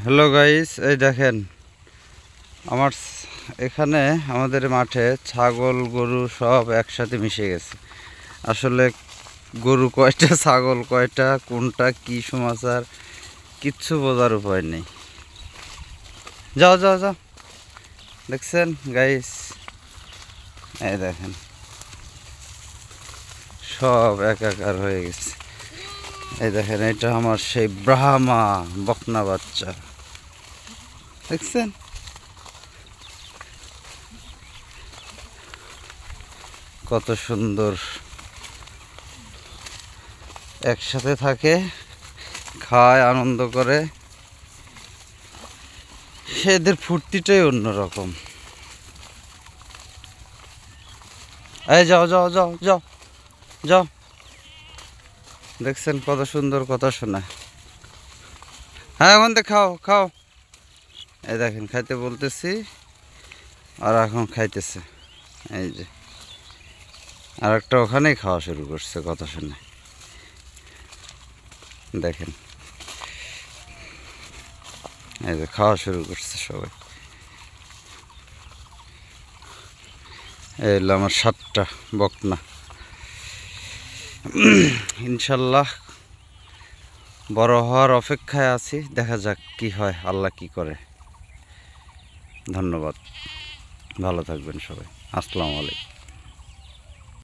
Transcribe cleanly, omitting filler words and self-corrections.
Hello guys, এই দেখেন আমার এখানে আমাদের মাঠে ছাগল গরু সব একসাথে মিশে গেছে। আসলে গরু কয়টা ছাগল কয়টা কোনটা কি সমাচার কিচ্ছু বোঝার উপায় নেই। যাও যাও যাও, দেখছেন গাইস, এই দেখেন সব একাকার হয়ে গেছে। এই দেখেন এটা আমার সেই ব্রাহ্মা বকনা বাচ্চা, দেখছেন কত সুন্দর একসাথে থাকে, খায়, আনন্দ করে। এদের ফুর্তিটাই অন্যরকম। এই যাও যাও যাও যাও যাও, দেখছেন কত সুন্দর কথা শোনায়। হ্যাঁ, ওখান থেকে খাও খাও। এই দেখেন খাইতে বলতেছি আর এখন খাইতেছে। এই যে আর একটা ওখানেই খাওয়া শুরু করছে কথা শুনে, দেখেন এই যে খাওয়া শুরু করছে সবাই। এই হলো আমার 7টা বকনা। ইনশাল্লাহ বড় হওয়ার অপেক্ষায় আছি, দেখা যাক কি হয়, আল্লাহ কি করে। ধন্যবাদ, ভালো থাকবেন সবাই। আসসালামু আলাইকুম।